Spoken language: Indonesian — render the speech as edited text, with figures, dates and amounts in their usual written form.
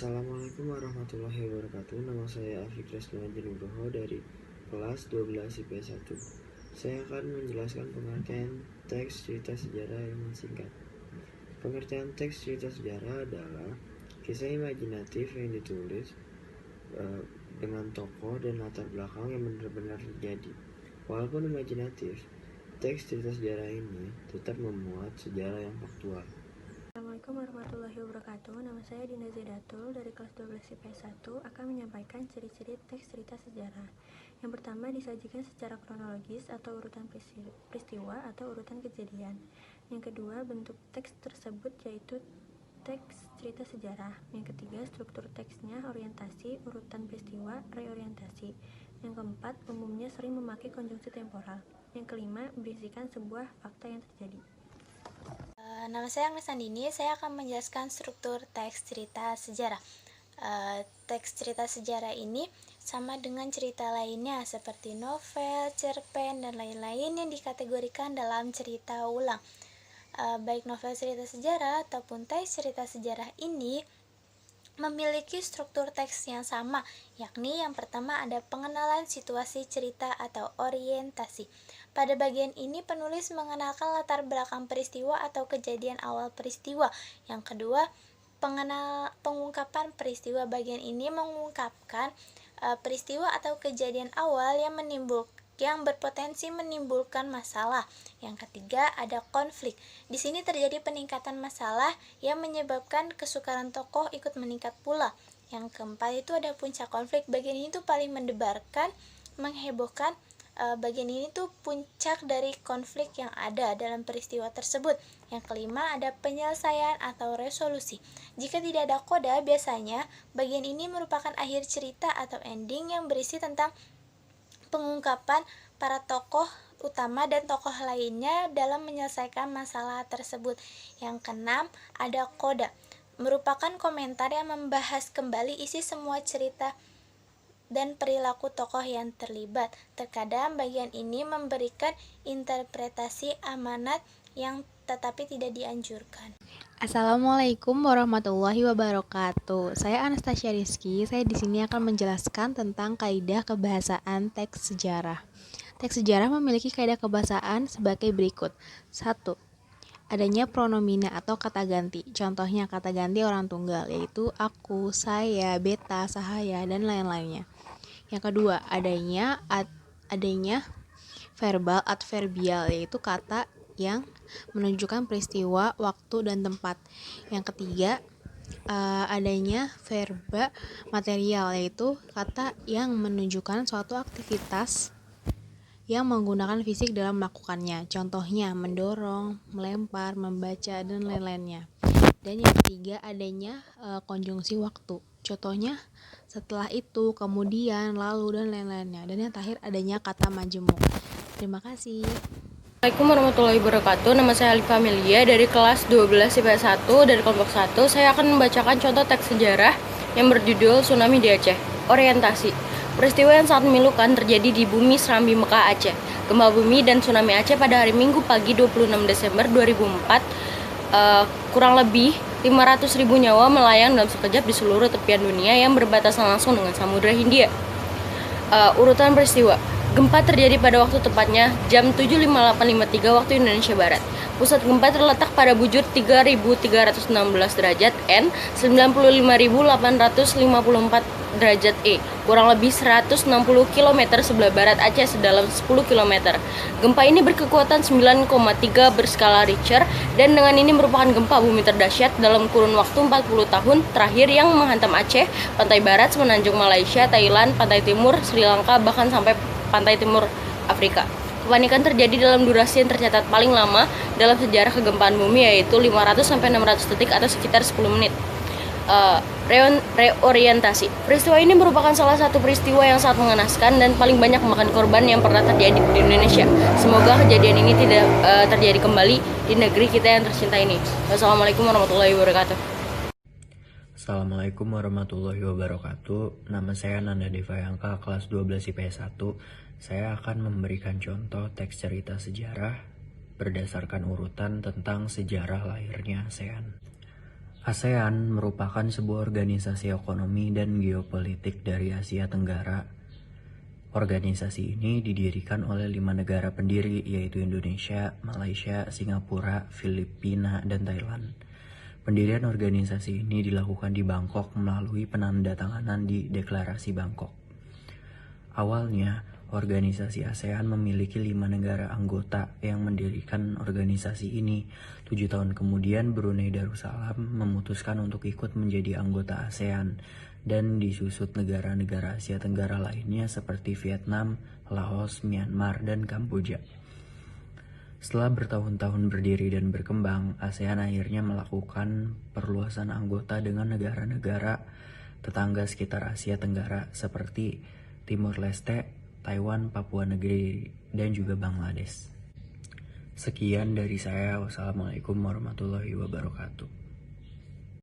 Assalamualaikum warahmatullahi wabarakatuh. Nama saya Afiq Reslianji Nugroho dari kelas 12 IPS 1. Saya akan menjelaskan pengertian teks cerita sejarah yang singkat. Pengertian teks cerita sejarah adalah kisah imajinatif yang ditulis dengan tokoh dan latar belakang yang benar-benar terjadi. Walaupun imajinatif, teks cerita sejarah ini tetap memuat sejarah yang faktual. Assalamualaikum warahmatullahi wabarakatuh. Nama saya Dinda Zaidatul dari kelas 12 IPS 1 akan menyampaikan ciri-ciri teks cerita sejarah. Yang pertama, disajikan secara kronologis atau urutan peristiwa atau urutan kejadian. Yang kedua, bentuk teks tersebut yaitu teks cerita sejarah. Yang ketiga, struktur teksnya orientasi, urutan peristiwa, reorientasi. Yang keempat, umumnya sering memakai konjungsi temporal. Yang kelima, berisikan sebuah fakta yang terjadi. Nama saya Agnes Andini, saya akan menjelaskan struktur teks cerita sejarah. Teks cerita sejarah ini sama dengan cerita lainnya seperti novel, cerpen, dan lain-lain yang dikategorikan dalam cerita ulang. Baik novel cerita sejarah ataupun teks cerita sejarah ini memiliki struktur teks yang sama, yakni yang pertama ada pengenalan situasi cerita atau orientasi. Pada bagian ini penulis mengenalkan latar belakang peristiwa atau kejadian awal peristiwa. Yang kedua, pengungkapan peristiwa. Bagian ini mengungkapkan peristiwa atau kejadian awal yang berpotensi menimbulkan masalah. Yang ketiga, ada konflik. Di sini terjadi peningkatan masalah yang menyebabkan kesukaran tokoh ikut meningkat pula. Yang keempat itu ada puncak konflik. Bagian ini tuh paling mendebarkan, menghebohkan. Bagian ini tuh puncak dari konflik yang ada dalam peristiwa tersebut. Yang kelima ada penyelesaian atau resolusi. Jika tidak ada koda, biasanya bagian ini merupakan akhir cerita atau ending yang berisi tentang pengungkapan para tokoh utama dan tokoh lainnya dalam menyelesaikan masalah tersebut. Yang keenam ada koda, merupakan komentar yang membahas kembali isi semua cerita dan perilaku tokoh yang terlibat. Terkadang bagian ini memberikan interpretasi amanat yang tetapi tidak dianjurkan. Assalamualaikum warahmatullahi wabarakatuh. Saya Anastasia Rizky. Saya di sini akan menjelaskan tentang kaidah kebahasaan teks sejarah. Teks sejarah memiliki kaidah kebahasaan sebagai berikut. 1. Adanya pronomina atau kata ganti. Contohnya kata ganti orang tunggal, yaitu aku, saya, beta, sahaya, dan lain-lainnya. Yang kedua, adanya verbal adverbial, yaitu kata yang menunjukkan peristiwa, waktu, dan tempat. Yang ketiga, adanya verba material, yaitu kata yang menunjukkan suatu aktivitas yang menggunakan fisik dalam melakukannya. Contohnya mendorong, melempar, membaca, dan lain-lainnya. Dan yang ketiga, adanya konjungsi waktu. Contohnya setelah itu, kemudian, lalu, dan lain-lainnya. Dan yang terakhir, adanya kata majemuk. Terima kasih. Assalamualaikum warahmatullahi wabarakatuh. Nama saya Alif Amelia dari kelas 12 IPS 1 dari kelompok 1. Saya akan membacakan contoh teks sejarah yang berjudul Tsunami di Aceh. Orientasi. Peristiwa yang sangat memilukan terjadi di bumi Serambi Mekah, Aceh. Gempa bumi dan tsunami Aceh pada hari Minggu pagi 26 Desember 2004. Kurang lebih 500.000 nyawa melayang dalam sekejap di seluruh tepian dunia yang berbatasan langsung dengan Samudra Hindia. Urutan peristiwa. Gempa terjadi pada waktu tepatnya jam 7.5853 waktu Indonesia Barat. Pusat gempa terletak pada bujur 3.316 derajat N, 95.854 derajat E, kurang lebih 160 km sebelah barat Aceh sedalam 10 km. Gempa ini berkekuatan 9,3 berskala Richter dan dengan ini merupakan gempa bumi terdahsyat dalam kurun waktu 40 tahun terakhir yang menghantam Aceh, pantai barat, semenanjung Malaysia, Thailand, pantai timur, Sri Lanka, bahkan sampai pantai timur Afrika. Kepanikan terjadi dalam durasi yang tercatat paling lama dalam sejarah kegempaan bumi, yaitu 500-600 detik atau sekitar 10 menit. Reorientasi. Peristiwa ini merupakan salah satu peristiwa yang sangat mengenaskan dan paling banyak memakan korban yang pernah terjadi di Indonesia. Semoga kejadian ini tidak terjadi kembali di negeri kita yang tercinta ini. Wassalamualaikum warahmatullahi wabarakatuh. Assalamualaikum warahmatullahi wabarakatuh. Nama saya Nanda Devayangka, kelas 12 IPS 1. Saya akan memberikan contoh teks cerita sejarah berdasarkan urutan tentang sejarah lahirnya ASEAN. ASEAN merupakan sebuah organisasi ekonomi dan geopolitik dari Asia Tenggara. Organisasi ini didirikan oleh 5 negara pendiri, yaitu Indonesia, Malaysia, Singapura, Filipina, dan Thailand. Pendirian organisasi ini dilakukan di Bangkok melalui penandatanganan di Deklarasi Bangkok. Awalnya, organisasi ASEAN memiliki 5 negara anggota yang mendirikan organisasi ini. 7 tahun kemudian Brunei Darussalam memutuskan untuk ikut menjadi anggota ASEAN dan disusut negara-negara Asia Tenggara lainnya seperti Vietnam, Laos, Myanmar, dan Kamboja. Setelah bertahun-tahun berdiri dan berkembang, ASEAN akhirnya melakukan perluasan anggota dengan negara-negara tetangga sekitar Asia Tenggara seperti Timur Leste, Taiwan, Papua Negeri, dan juga Bangladesh. Sekian dari saya. Wassalamualaikum warahmatullahi wabarakatuh.